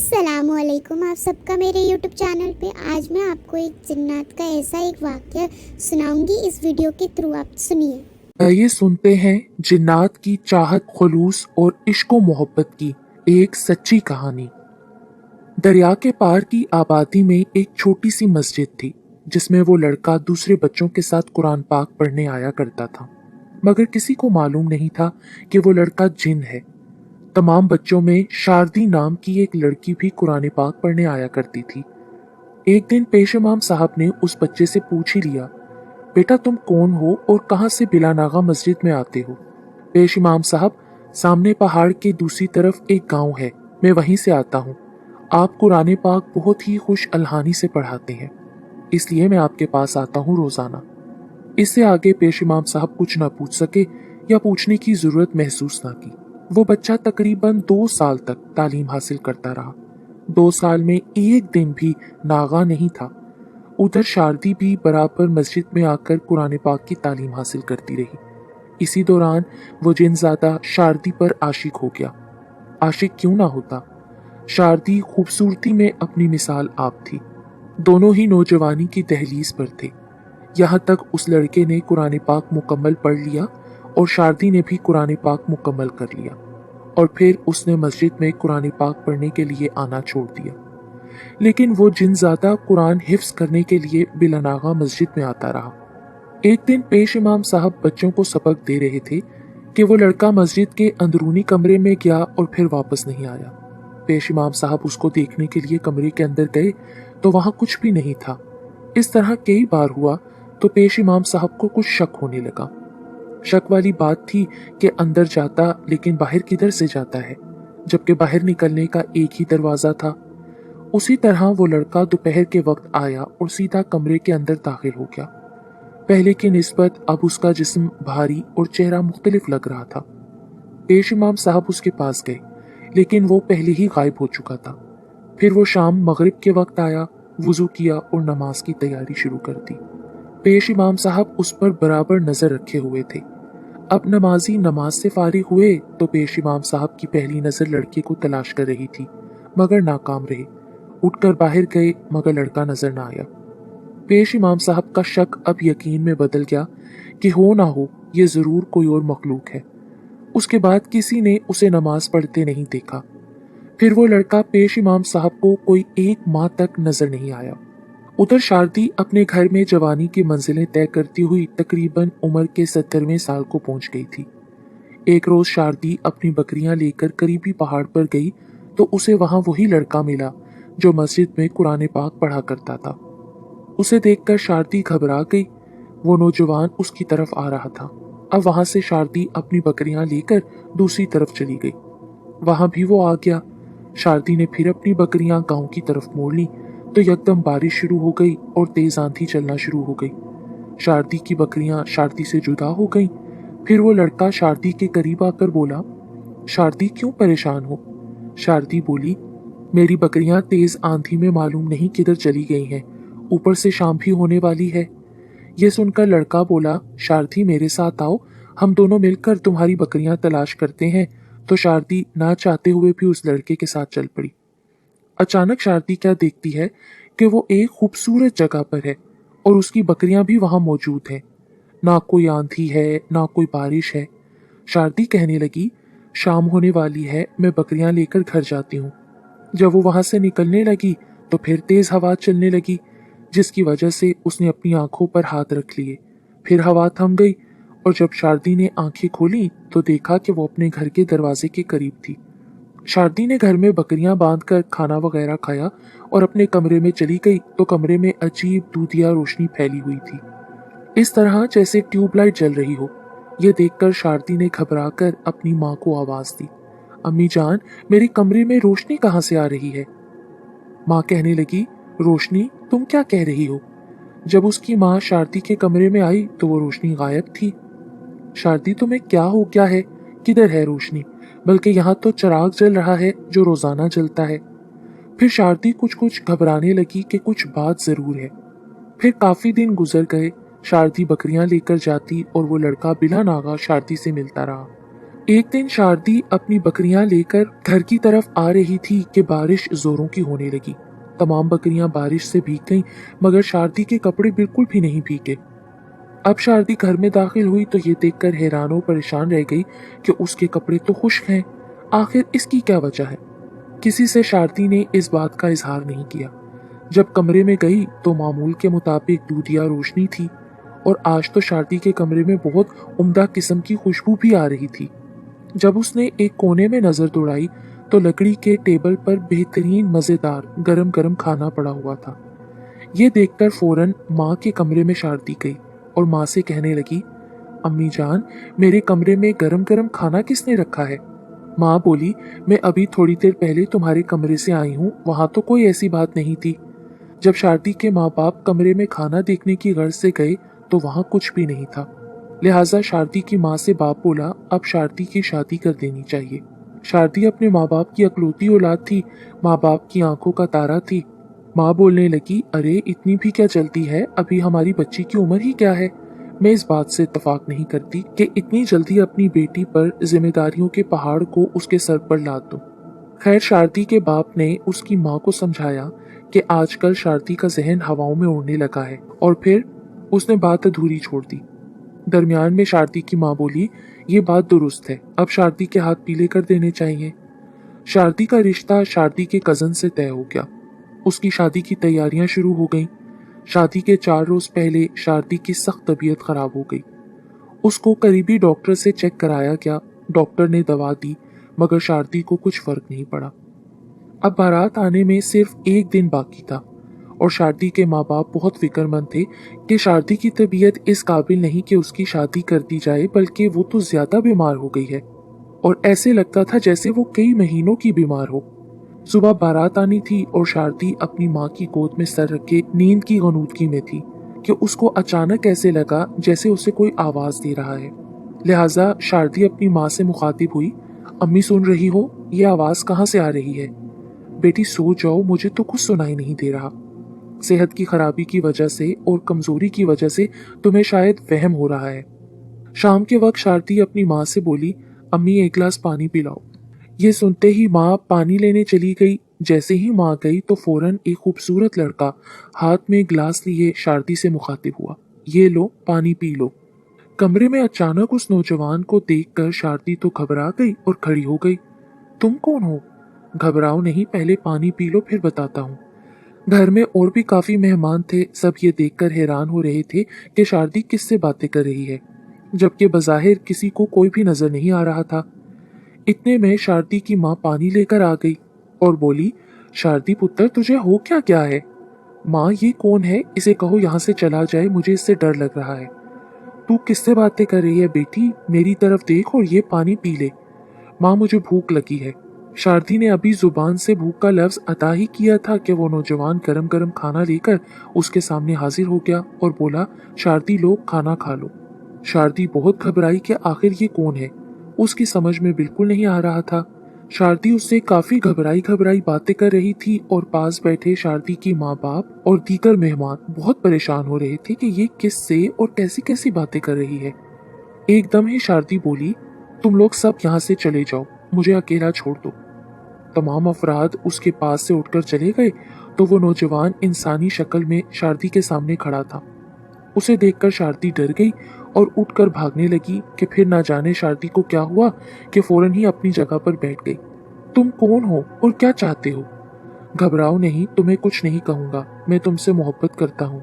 अस्सलामुअलैकुम, आप सबका मेरे यूट्यूब चैनल पे। आज मैं आपको एक जिन्नात का ऐसा एक वाक़या सुनाऊंगी, इस वीडियो के थ्रू आप सुनिए। आइए सुनते हैं जिन्नात की चाहत, खुलूस और इश्क मोहब्बत की एक सच्ची कहानी। दरिया के पार की आबादी में एक छोटी सी मस्जिद थी, जिसमें वो लड़का दूसरे बच्चों के साथ कुरान पाक पढ़ने आया करता था। मगर किसी को मालूम नहीं था कि वो लड़का जिन है। तमाम बच्चों में शारदी नाम की एक लड़की भी कुरान पाक पढ़ने आया करती थी। एक दिन पेश इमाम साहब ने उस बच्चे से पूछ ही लिया, बेटा तुम कौन हो और कहाँ से बिला नागा मस्जिद में आते हो? पेश इमाम साहब, सामने पहाड़ के दूसरी तरफ एक गांव है, मैं वहीं से आता हूँ। आप कुरान पाक बहुत ही खुश अलहानी से पढ़ाते हैं, इसलिए मैं आपके पास आता हूँ रोजाना। इससे आगे पेश इमाम साहब कुछ न पूछ सके या पूछने की जरूरत महसूस न की। वो बच्चा तकरीबन 2 साल तक तालीम हासिल करता रहा। 2 साल में एक दिन भी नागा नहीं था। उधर शारदी भी बराबर मस्जिद में आकर कुरान पाक की तालीम हासिल करती रही। इसी दौरान वो जिनज़ादा शारदी पर आशिक हो गया। आशिक क्यों ना होता, शारदी खूबसूरती में अपनी मिसाल आप थी। दोनों ही नौजवानी की दहलीज पर थे। यहाँ तक उस लड़के ने कुरान पाक मुकम्मल पढ़ लिया और शारदी ने भी कुरान पाक मुकम्मल कर लिया, और फिर उसने मस्जिद में कुरान पाक पढ़ने के लिए आना छोड़ दिया। लेकिन वो जिनज़ादा कुरान हिफ्स करने के लिए बिलानागा मस्जिद में आता रहा। एक दिन पेश इमाम साहब बच्चों को सबक दे रहे थे कि वो लड़का मस्जिद के अंदरूनी कमरे में गया और फिर वापस नहीं आया। पेश इमाम साहब उसको देखने के लिए कमरे के अंदर गए तो वहां कुछ भी नहीं था। इस तरह कई बार हुआ तो पेश इमाम साहब को कुछ शक होने लगा। शक वाली बात थी कि अंदर जाता लेकिन बाहर किधर से जाता है, जबकि बाहर निकलने का एक ही दरवाजा था। उसी तरह वो लड़का दोपहर के वक्त आया और सीधा कमरे के अंदर दाखिल हो गया। पहले की निस्बत अब उसका जिस्म भारी और चेहरा मुख्तलिफ लग रहा था। पेश इमाम साहब उसके पास गए, लेकिन वो पहले ही गायब हो चुका था। फिर वो शाम मगरिब के वक्त आया, वुजू किया और नमाज की तैयारी शुरू कर दी। पेश इमाम साहब उस पर बराबर नजर रखे हुए थे। अब नमाजी नमाज से फारिग हुए तो पेश इमाम साहब की पहली नजर लड़के को तलाश कर रही थी, मगर नाकाम रहे। उठकर बाहर गए मगर लड़का नजर ना आया। पेश इमाम साहब का शक अब यकीन में बदल गया कि हो ना हो ये जरूर कोई और मखलूक है। उसके बाद किसी ने उसे नमाज पढ़ते नहीं देखा। फिर वो लड़का पेश इमाम साहब को कोई 1 माह तक नजर नहीं आया। उधर शारदी अपने घर में जवानी की मंजिलें तय करती हुई तकरीबन उम्र के 70वें साल को पहुंच गई थी। एक रोज शारदी अपनी बकरियां लेकर करीबी पहाड़ पर गई तो उसे वहां वही लड़का मिला जो मस्जिद में कुरान पाक पढ़ा करता था। उसे देखकर शारदी घबरा गई। वो नौजवान उसकी तरफ आ रहा था। अब वहां से शारदी अपनी बकरियां लेकर दूसरी तरफ चली गई। वहां भी वो आ गया। शारदी ने फिर अपनी बकरियां गांव की तरफ मोड़ ली तो यकदम बारिश शुरू हो गई और तेज आंधी चलना शुरू हो गई। शारदी की बकरियां शारदी से जुदा हो गईं। फिर वो लड़का शारदी के करीब आकर बोला, शारदी क्यों परेशान हो? शारदी बोली, मेरी बकरियां तेज आंधी में मालूम नहीं किधर चली गई हैं, ऊपर से शाम भी होने वाली है। ये सुनकर लड़का बोला, शारदी मेरे साथ आओ, हम दोनों मिलकर तुम्हारी बकरियां तलाश करते हैं। तो शारदी ना चाहते हुए भी उस लड़के के साथ चल पड़ी। अचानक शारदी क्या देखती है कि वो एक खूबसूरत जगह पर है और उसकी बकरियां भी वहां मौजूद हैं। ना कोई आंधी है ना कोई बारिश है। शारदी कहने लगी, शाम होने वाली है, मैं बकरियां लेकर घर जाती हूँ। जब वो वहां से निकलने लगी तो फिर तेज हवा चलने लगी, जिसकी वजह से उसने अपनी आंखों पर हाथ रख लिए। फिर हवा थम गई और जब शारदी ने आंखें खोली तो देखा कि वो अपने घर के दरवाजे के करीब थी। शारदी ने घर में बकरियां बांधकर खाना वगैरह खाया और अपने कमरे में चली गई तो कमरे में अजीब दूधिया रोशनी फैली हुई थी, इस तरह जैसे ट्यूबलाइट जल रही हो। यह देखकर शारदी ने घबराकर अपनी माँ को आवाज दी, अम्मी जान, मेरे कमरे में रोशनी कहाँ से आ रही है? माँ कहने लगी, रोशनी? तुम क्या कह रही हो? जब उसकी माँ शारदी के कमरे में आई तो वो रोशनी गायब थी। शारदी, तुम्हें क्या हो गया है? किधर है रोशनी? बल्कि यहाँ तो चिराग जल रहा है जो रोजाना जलता है। फिर शारदी कुछ कुछ घबराने लगी कि कुछ बात जरूर है। फिर काफी दिन गुजर गए। शारदी बकरियां लेकर जाती और वो लड़का बिना नागा शारदी से मिलता रहा। एक दिन शारदी अपनी बकरियां लेकर घर की तरफ आ रही थी कि बारिश जोरों की होने लगी। तमाम बकरियां बारिश से भीग गईं, मगर शारदी के कपड़े बिल्कुल भी नहीं भीगे। अब शारदी घर में दाखिल हुई तो ये देखकर हैरान और परेशान रह गई कि उसके कपड़े तो खुश्क हैं। आखिर इसकी क्या वजह है? किसी से शारदी ने इस बात का इजहार नहीं किया। जब कमरे में गई तो मामूल के मुताबिक दूधिया रोशनी थी और आज तो शारदी के कमरे में बहुत उम्दा किस्म की खुशबू भी आ रही थी। जब उसने एक कोने में नजर दौड़ाई तो लकड़ी के टेबल पर बेहतरीन मजेदार गरम गरम खाना पड़ा हुआ था। ये देखकर फौरन माँ के कमरे में शारदी गई और माँ से कहने लगी, अम्मी जान, मेरे कमरे में गरम गरम खाना किसने रखा है? माँ बोली, मैं अभी थोड़ी देर पहले तुम्हारे कमरे से आई हूँ, वहां तो कोई ऐसी बात नहीं थी। जब शारदी के माँ बाप कमरे में खाना देखने की गर्ज से गए तो वहां कुछ भी नहीं था। लिहाजा शारदी की माँ से बाप बोला, अब शारदी की शादी कर देनी चाहिए। शारदी अपने माँ बाप की अकलौती औलाद थी, माँ बाप की आंखों का तारा थी। माँ बोलने लगी, अरे इतनी भी क्या जल्दी है, अभी हमारी बच्ची की उम्र ही क्या है। मैं इस बात से इत्तेफाक नहीं करती कि इतनी जल्दी अपनी बेटी पर जिम्मेदारियों के पहाड़ को उसके सर पर लाद दूं। खैर, शारदी के बाप ने उसकी माँ को समझाया कि आजकल शारदी का जहन हवाओं में उड़ने लगा है, और फिर उसने बात अधूरी छोड़ दी। दरमियान में शारदी की माँ बोली, ये बात दुरुस्त है, अब शारदी के हाथ पीले कर देने चाहिए। शारदी का रिश्ता शारदी के कजन से तय हो गया। उसकी शादी की तैयारियां शुरू हो गईं। शादी के 4 रोज पहले शारदी की सख्त तबीयत खराब हो गई। उसको करीबी डॉक्टर से चेक कराया गया। डॉक्टर ने दवा दी, मगर शारदी को कुछ फर्क नहीं पड़ा। अब बारात आने में सिर्फ एक दिन बाकी था और शारदी के माँ बाप बहुत फिक्रमंद थे कि शारदी की तबीयत इस काबिल नहीं कि उसकी शादी कर दी जाए, बल्कि वो तो ज्यादा बीमार हो गई है और ऐसे लगता था जैसे वो कई महीनों की बीमार हो। सुबह बारात आनी थी और शारदी अपनी माँ की गोद में सर रखे नींद की गनूदगी में थी कि उसको अचानक ऐसे लगा जैसे उसे कोई आवाज दे रहा है। लिहाजा शारदी अपनी माँ से मुखातिब हुई, अम्मी सुन रही हो, ये आवाज कहाँ से आ रही है? बेटी सो जाओ, मुझे तो कुछ सुनाई नहीं दे रहा। सेहत की खराबी की वजह से और कमजोरी की वजह से तुम्हें शायद वहम हो रहा है। शाम के वक्त शारदी अपनी माँ से बोली, अम्मी एक गिलास पानी पिलाओ। ये सुनते ही माँ पानी लेने चली गई। जैसे ही माँ गई तो फौरन एक खूबसूरत लड़का हाथ में गिलास लिए शारदी से मुखातिब हुआ, ये लो पानी पी लो। कमरे में अचानक उस नौजवान को देखकर शारदी तो घबरा गई और खड़ी हो गई। तुम कौन हो? घबराओ नहीं, पहले पानी पी लो फिर बताता हूँ। घर में और भी काफी मेहमान थे। सब ये देखकर हैरान हो रहे थे कि शारदी किससे बातें कर रही है, जबकि बज़ाहिर किसी को कोई भी नजर नहीं आ रहा था। इतने में शारदी की माँ पानी लेकर आ गई और बोली, शारदी पुत्र, तुझे हो क्या क्या है? माँ, ये कौन है? इसे कहो यहाँ से चला जाए, मुझे इससे डर लग रहा है। तू किससे बातें कर रही है बेटी? मेरी तरफ देख और ये पानी पी ले। माँ, मुझे भूख लगी है। शारदी ने अभी जुबान से भूख का लफ्ज अता ही किया था कि वो नौजवान गरम गरम खाना लेकर उसके सामने हाजिर हो गया और बोला, शारदी लो, खाना खा लो। शारदी बहुत घबराई कि आखिर ये कौन है। उसकी समझ में बिल्कुल नहीं आ रहा था। शारदी उससे काफी घबराई घबराई बातें कर रही थी और पास बैठे शारदी की माँ बाप और दीगर मेहमान बहुत परेशान हो रहे थे कि ये किससे और कैसी कैसी बातें कर रही है। एकदम ही शारदी बोली, तुम लोग सब यहाँ से चले जाओ, मुझे अकेला छोड़ दो। तमाम अफराद उसके पास से उठकर चले गए तो वो नौजवान इंसानी शक्ल में शारदी के सामने खड़ा था। उसे देखकर शारदी डर गई और उठकर भागने लगी कि फिर ना जाने शारदी को क्या हुआ कि फौरन ही अपनी जगह पर बैठ गई। तुम कौन हो और क्या चाहते हो? घबराओ नहीं, तुम्हें कुछ नहीं कहूंगा, मैं तुमसे मोहब्बत करता हूँ।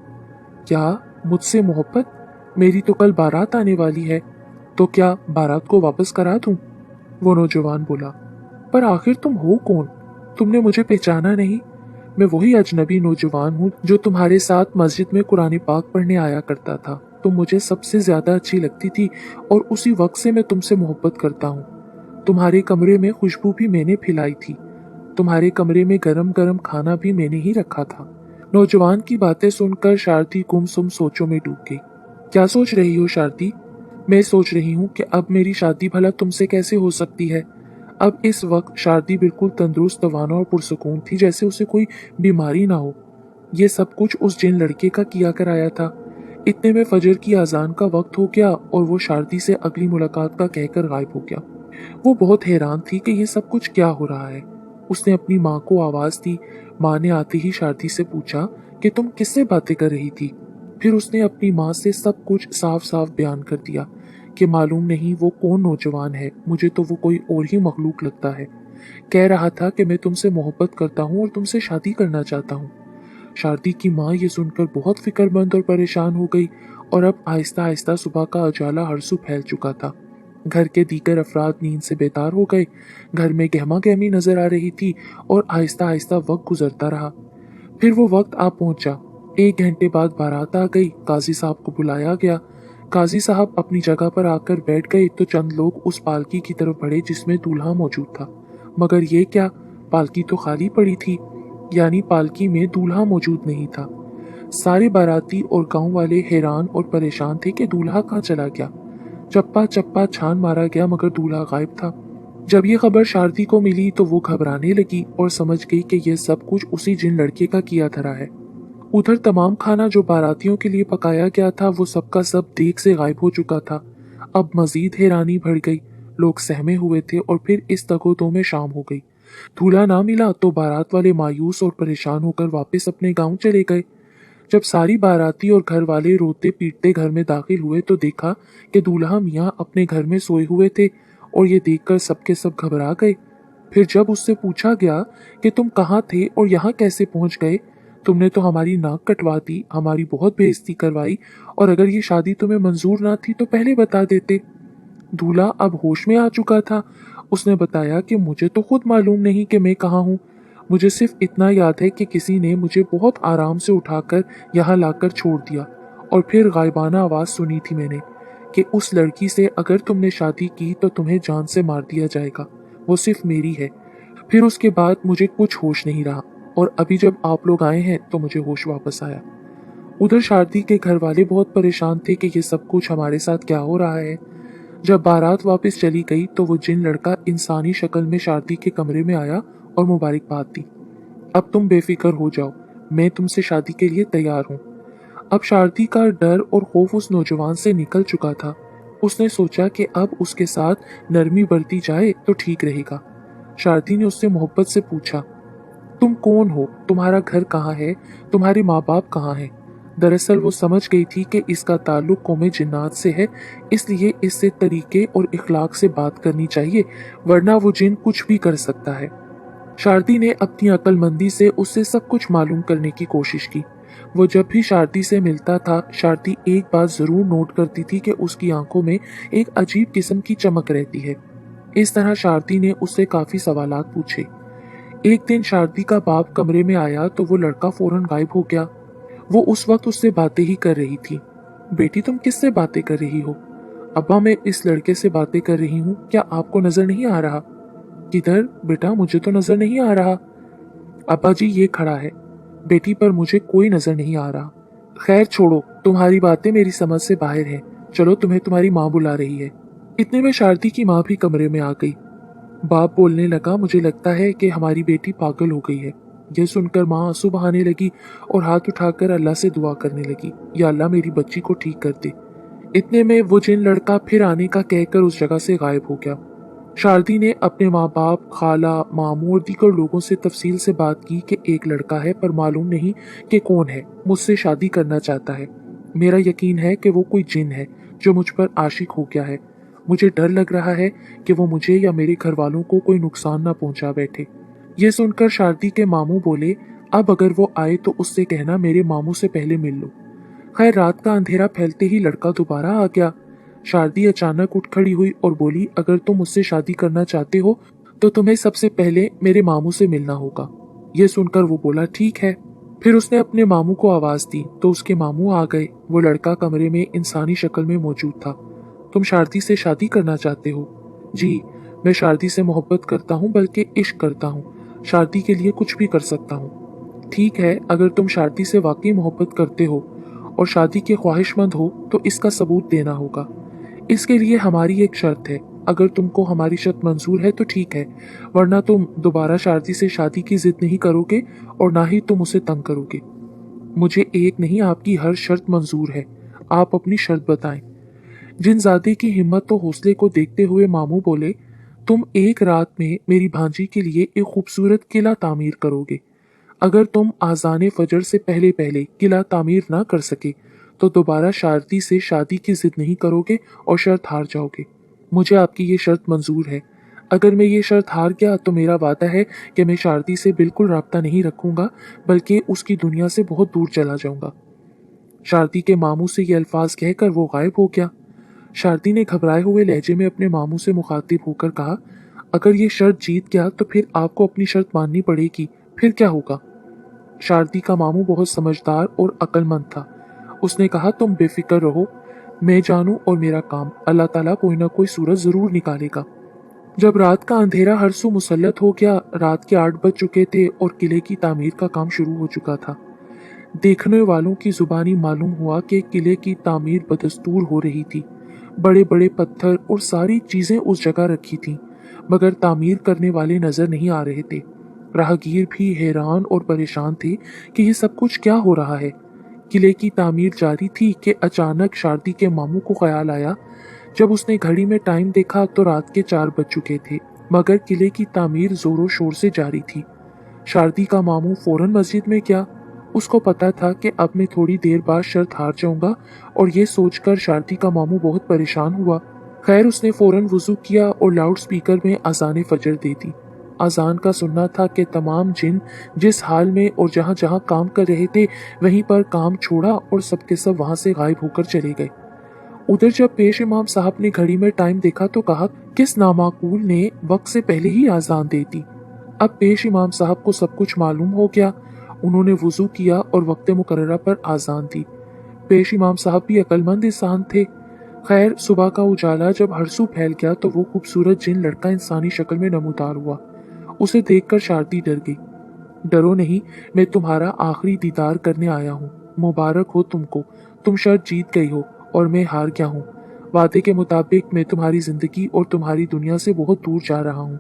क्या? मुझसे मोहब्बत? मेरी तो कल बारात आने वाली है, तो क्या बारात को वापस करा दूं? वो नौजवान बोला, पर आखिर तुम हो कौन? तुमने मुझे पहचाना नहीं? मैं वही अजनबी नौजवान हूँ जो तुम्हारे साथ मस्जिद में कुरान पाक पढ़ने आया करता था। तुम मुझे सबसे ज्यादा अच्छी लगती थी और उसी वक्त से मैं तुमसे मोहब्बत करता हूँ। तुम्हारे कमरे में खुशबू भी मैंने फैलाई थी, तुम्हारे कमरे में गरम गरम खाना भी मैंने ही रखा था। नौजवान की बातें सुनकर शारदी गुमसुम सोचों में डूब गई। क्या सोच रही हो शारदी? मैं सोच रही हूँ कि अब मेरी शादी भला तुमसे कैसे हो सकती है। अब इस वक्त शारदी बिल्कुल तंदुरुस्त, तवाना और पुरसकून थी, जैसे उसे कोई बीमारी ना हो। ये सब कुछ उस जिन लड़के का किया कर आया था। इतने में फजर की अजान का वक्त हो गया और वो शारदी से अगली मुलाकात का कहकर गायब हो गया। वो बहुत हैरान थी कि ये सब कुछ क्या हो रहा है। उसने अपनी माँ को आवाज दी। माँ ने आते ही शारदी से पूछा कि तुम किससे बातें कर रही थी। फिर उसने अपनी माँ से सब कुछ साफ साफ बयान कर दिया कि मालूम नहीं वो कौन नौजवान है, मुझे तो वो कोई और ही मखलूक लगता है। कह रहा था कि मैं तुमसे मोहब्बत करता हूँ और तुमसे शादी करना चाहता हूँ। शारदी की माँ ये सुनकर बहुत फिक्रमंद और परेशान हो गई और अब आहिस्ता आहिस्ता सुबह का उजाला हर सू फैल चुका था। घर के दीगर अफराद नींद से बेतार हो गए। घर में गहमा गहमी नजर आ रही थी और आहिस्ता आहिस्ता वक्त गुजरता रहा। फिर वो वक्त आ पहुंचा। 1 घंटे बाद बारात आ गई। काजी साहब को बुलाया गया। काजी साहब अपनी जगह पर आकर बैठ गए तो चंद लोग उस पालकी की तरफ बढ़े जिसमें दूल्हा मौजूद था। मगर ये क्या, पालकी तो खाली पड़ी थी, यानी पालकी में दूल्हा मौजूद नहीं था। सारे बाराती और गांव वाले हैरान और परेशान थे कि दूल्हा कहाँ चला गया। चप्पा चप्पा छान मारा गया मगर दूल्हा गायब था। जब ये खबर शारदी को मिली तो वो घबराने लगी और समझ गई कि यह सब कुछ उसी जिन लड़के का किया धरा है। उधर तमाम खाना जो बारातियों के लिए पकाया गया था वो सबका सब देख से गायब हो चुका था। अब मजीद हैरानी बढ़ गई। लोग सहमे हुए थे और फिर इस तगोदो में शाम हो गई। दूल्हा ना मिला तो बारात वाले मायूस और परेशान होकर वापस अपने गांव चले गए। जब सारी बाराती और घर वाले रोते पीटते घर में दाखिल हुए तो देखा कि दूल्हा मियाँ अपने घर में सोए हुए थे और ये देखकर सबके सब घबरा गए। फिर जब उससे पूछा गया कि तुम कहाँ थे और यहाँ कैसे पहुंच गए, तुमने तो हमारी नाक कटवा दी, हमारी बहुत बेइज्जती करवाई, और अगर ये शादी तुम्हें मंजूर ना थी तो पहले बता देते। दूल्हा अब होश में आ चुका था। उसने बताया कि मुझे तो खुद मालूम नहीं कि मैं कहाँ हूँ। मुझे सिर्फ इतना याद है कि किसी ने मुझे बहुत आराम से उठाकर यहाँ लाकर छोड़ दिया और फिर गायबाना आवाज सुनी थी मैंने कि उस लड़की से अगर तुमने शादी की तो तुम्हें जान से मार दिया जाएगा, वो सिर्फ मेरी है। फिर उसके बाद मुझे कुछ होश नहीं रहा और अभी जब आप लोग आए हैं तो मुझे होश वापस आया। उधर शारदी के घर वाले बहुत परेशान थे कि ये सब कुछ हमारे साथ क्या हो रहा है। जब बारात वापस चली गई तो वो जिन लड़का इंसानी शक्ल में शारदी के कमरे में आया और मुबारकबाद दी। अब तुम बेफिक्र हो जाओ, मैं तुमसे शादी के लिए तैयार हूँ। अब शारदी का डर और खौफ उस नौजवान से निकल चुका था। उसने सोचा कि अब उसके साथ नरमी बरती जाए तो ठीक रहेगा। शारदी ने उससे मोहब्बत से पूछा, तुम कौन हो, तुम्हारा घर कहाँ है, तुम्हारे माँ बाप कहाँ हैं? दरअसल वो समझ गई थी कि इसका ताल्लुक कौमे जिन्नात से है, इसलिए इससे तरीके और इखलाक से बात करनी चाहिए, वरना वो जिन कुछ भी कर सकता है। शारदी ने अपनी अक्लमंदी से उससे सब कुछ मालूम करने की कोशिश की। वो जब भी शारदी से मिलता था, शारदी एक बात जरूर नोट करती थी कि उसकी आंखों में एक अजीब किस्म की चमक रहती है। इस तरह शारदी ने उससे काफी सवालात पूछे। एक दिन शारदी का बाप कमरे में आया तो वो लड़का फौरन गायब हो गया। वो उस वक्त उससे बातें ही कर रही थी। बेटी तुम किससे बातें कर रही हो? अब्बा मैं इस लड़के से बातें कर रही हूँ, क्या आपको नजर नहीं आ रहा? किधर बेटा, मुझे तो नजर नहीं आ रहा। अब्बा जी ये खड़ा है। बेटी पर मुझे कोई नजर नहीं आ रहा। खैर छोड़ो, तुम्हारी बातें मेरी समझ से बाहर हैं। चलो तुम्हें तुम्हारी माँ बुला रही है। इतने में शारदी की माँ भी कमरे में आ गई। बाप बोलने लगा, मुझे लगता है कि हमारी बेटी पागल हो गई है। यह सुनकर माँ आंसू बहाने लगी और हाथ उठाकर अल्लाह से दुआ करने लगी, या अल्लाह मेरी बच्ची को ठीक कर दे। इतने में वो जिन लड़का फिर आने का कहकर उस जगह से गायब हो गया। शारदी ने अपने माँ बाप, खाला, मामू और दीगर लोगों से तफसील से बात की कि एक लड़का है पर मालूम नहीं कि कौन है, मुझसे शादी करना चाहता है। मेरा यकीन है कि वो कोई जिन है जो मुझ पर आशिक हो गया है। मुझे डर लग रहा है कि वो मुझे या मेरे घर वालों को कोई नुकसान ना पहुंचा बैठे। ये सुनकर शारदी के मामू बोले, अब अगर वो आए तो उससे कहना मेरे मामू से पहले मिल लो। खैर रात का अंधेरा फैलते ही लड़का दोबारा आ गया। शारदी अचानक उठ खड़ी हुई और बोली, अगर तुम मुझसे शादी करना चाहते हो तो तुम्हें सबसे पहले मेरे मामू से मिलना होगा। ये सुनकर वो बोला, ठीक है। फिर उसने अपने मामू को आवाज दी तो उसके मामू आ गए। वो लड़का कमरे में इंसानी शक्ल में मौजूद था। तुम शारदी से शादी करना चाहते हो? जी, मैं शारदी से मोहब्बत करता हूँ, बल्कि इश्क करता हूँ। शारदी के लिए कुछ भी कर सकता हूँ। ठीक है, अगर तुम शारदी से वाकई मोहब्बत करते हो और शादी के ख्वाहिशमंद हो तो इसका सबूत देना होगा। इसके लिए हमारी एक शर्त है। अगर तुमको हमारी शर्त मंजूर है तो ठीक है, वरना तुम दोबारा शारदी से शादी की जिद नहीं करोगे और ना ही तुम उसे तंग करोगे। मुझे एक नहीं, आपकी हर शर्त मंजूर है। आप अपनी शर्त बताएं। जिनजादे की हिम्मत तो हौसले को देखते हुए मामू बोले, तुम एक रात में मेरी भांजी के लिए एक खूबसूरत किला तामीर करोगे। अगर तुम आज़ान फजर से पहले पहले किला तामीर ना कर सके तो दोबारा शारदी से शादी की जिद नहीं करोगे और शर्त हार जाओगे। मुझे आपकी ये शर्त मंजूर है। अगर मैं ये शर्त हार गया तो मेरा वादा है कि मैं शारदी से बिल्कुल राब्ता नहीं रखूंगा, बल्कि उसकी दुनिया से बहुत दूर चला जाऊंगा। शारदी के मामू से ये अल्फाज कहकर वो गायब हो गया। शारदी ने घबराए हुए लहजे में अपने मामू से मुखातिब होकर कहा, अगर ये शर्त जीत गया तो फिर आपको अपनी शर्त माननी पड़ेगी, फिर क्या होगा? शारदी का मामू बहुत समझदार और अक्लमंद था। उसने कहा, तुम बेफिक्र रहो, मैं जानूं और मेरा काम, अल्लाह ताला कोई ना कोई सूरत जरूर निकालेगा। जब रात का अंधेरा हर सू मुसल्लत हो गया, रात के 8 बज चुके थे और किले की तामीर का काम शुरू हो चुका था। देखने वालों की जुबानी मालूम हुआ कि किले की तामीर बदस्तूर हो रही थी। बड़े बड़े पत्थर और सारी चीजें उस जगह रखी थीं, मगर तामीर करने वाले नजर नहीं आ रहे थे। राहगीर भी हैरान और परेशान थे कि ये सब कुछ क्या हो रहा है। किले की तामीर जारी थी कि अचानक शारदी के मामू को ख्याल आया। जब उसने घड़ी में टाइम देखा तो रात के 4 बज चुके थे, मगर किले की तामीर जोरों शोर से जारी थी। शारदी का मामू फौरन मस्जिद में गया। उसको पता था कि अब मैं थोड़ी देर बाद शर्त हार जाऊंगा, और ये सोचकर शारदी का मामू बहुत परेशान हुआ। खैर, उसने फौरन वुजू किया और लाउड स्पीकर में अजान फजर दे दी। अजान का सुनना था कि तमाम जिन जिस हाल में और जहां जहां काम कर रहे थे वहीं पर काम छोड़ा और सबके सब वहां से गायब होकर चले गए। उधर जब पेश इमाम साहब ने घड़ी में टाइम देखा तो कहा, किस नामाकूल ने वक्त से पहले ही आजान दे दी। अब पेश इमाम साहब को सब कुछ मालूम हो गया। उन्होंने वुजू किया और वक्त मुकर्ररा पर आजान दी। पेश इमाम साहब भी अक्लमंद इंसान थे। खैर, सुबह का उजाला जब हरसू फैल गया तो वो खूबसूरत जिन लड़का इंसानी शक्ल में नमूदार हुआ। उसे देखकर शारदी डर गई। डरो नहीं, मैं तुम्हारा आखिरी दीदार करने आया हूँ। मुबारक हो तुमको, तुम शर्त जीत गई हो और मैं हार गया हूँ। वादे के मुताबिक मैं तुम्हारी जिंदगी और तुम्हारी दुनिया से बहुत दूर जा रहा हूँ।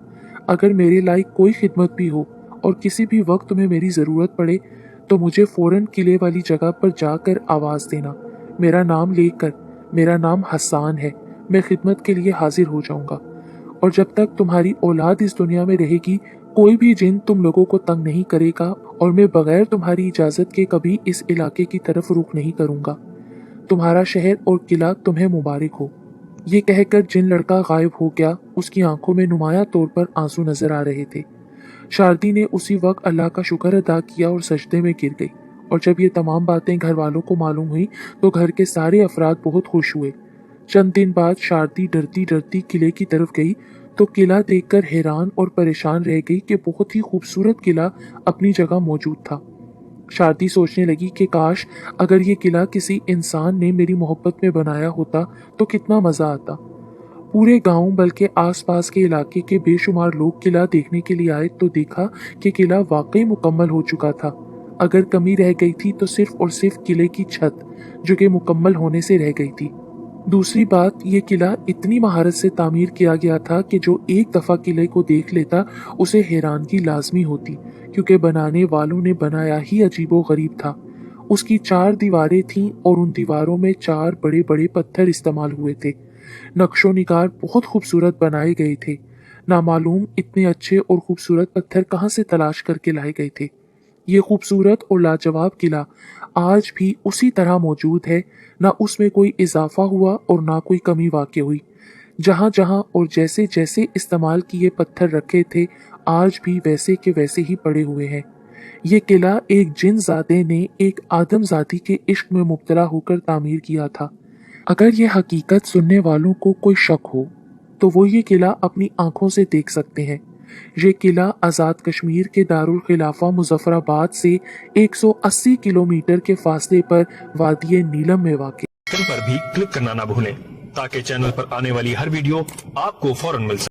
अगर मेरे लायक कोई खिदमत भी हो और किसी भी वक्त तुम्हें मेरी ज़रूरत पड़े तो मुझे फ़ौरन किले वाली जगह पर जाकर आवाज़ देना, मेरा नाम लेकर। मेरा नाम हसान है। मैं खिदमत के लिए हाजिर हो जाऊंगा, और जब तक तुम्हारी औलाद इस दुनिया में रहेगी कोई भी जिन तुम लोगों को तंग नहीं करेगा, और मैं बगैर तुम्हारी इजाज़त के कभी इस इलाके की तरफ रुख नहीं करूंगा। तुम्हारा शहर और किला तुम्हें मुबारक हो। ये कहकर जिन लड़का गायब हो गया। उसकी आंखों में नुमाया तौर पर आंसू नजर आ रहे थे। शारदी ने उसी वक्त अल्लाह का शुक्र अदा किया और सजदे में गिर गई। और जब ये तमाम बातें घर वालों को मालूम हुई तो घर के सारे अफराद बहुत खुश हुए। चंद दिन बाद शारदी डरती डरती किले की तरफ गई तो किला देखकर हैरान और परेशान रह गई कि बहुत ही खूबसूरत किला अपनी जगह मौजूद था। शारदी सोचने लगी कि काश अगर ये किला किसी इंसान ने मेरी मोहब्बत में बनाया होता तो कितना मजा आता। पूरे गांव बल्कि आसपास के इलाके के बेशुमार लोग किला देखने के लिए आए तो देखा कि किला वाकई मुकम्मल हो चुका था। अगर कमी रह गई थी तो सिर्फ और सिर्फ किले की छत, जो कि मुकम्मल होने से रह गई थी। दूसरी बात, ये किला इतनी महारत से तामीर किया गया था कि जो एक दफा किले को देख लेता उसे हैरानगी लाजमी होती, क्योंकि बनाने वालों ने बनाया ही अजीबो गरीब था। उसकी 4 दीवारें थीं और उन दीवारों में 4 बड़े बड़े पत्थर इस्तेमाल हुए थे। नक्शो निगार बहुत खूबसूरत बनाए गए थे। नामालूम इतने अच्छे और खूबसूरत पत्थर कहाँ से तलाश करके लाए गए थे। ये खूबसूरत और लाजवाब किला आज भी उसी तरह मौजूद है। ना उसमें कोई इजाफा हुआ और ना कोई कमी वाक़ई हुई। जहाँ जहाँ और जैसे जैसे इस्तेमाल किए पत्थर रखे थे आज भी वैसे के वैसे ही पड़े हुए हैं। ये किला एक जिनजादे ने एक आदमजादी के इश्क में मुब्तला होकर तामीर किया था। अगर ये हकीकत सुनने वालों को कोई शक हो तो वो ये किला अपनी आंखों से देख सकते हैं। ये किला आज़ाद कश्मीर के दारुल खिलाफा मुजफ्फराबाद से 180 किलोमीटर के फासले पर वादिये नीलम में वाक़ पर भी क्लिक करना ना भूलें ताकि चैनल पर आने वाली हर वीडियो आपको फौरन मिल सके।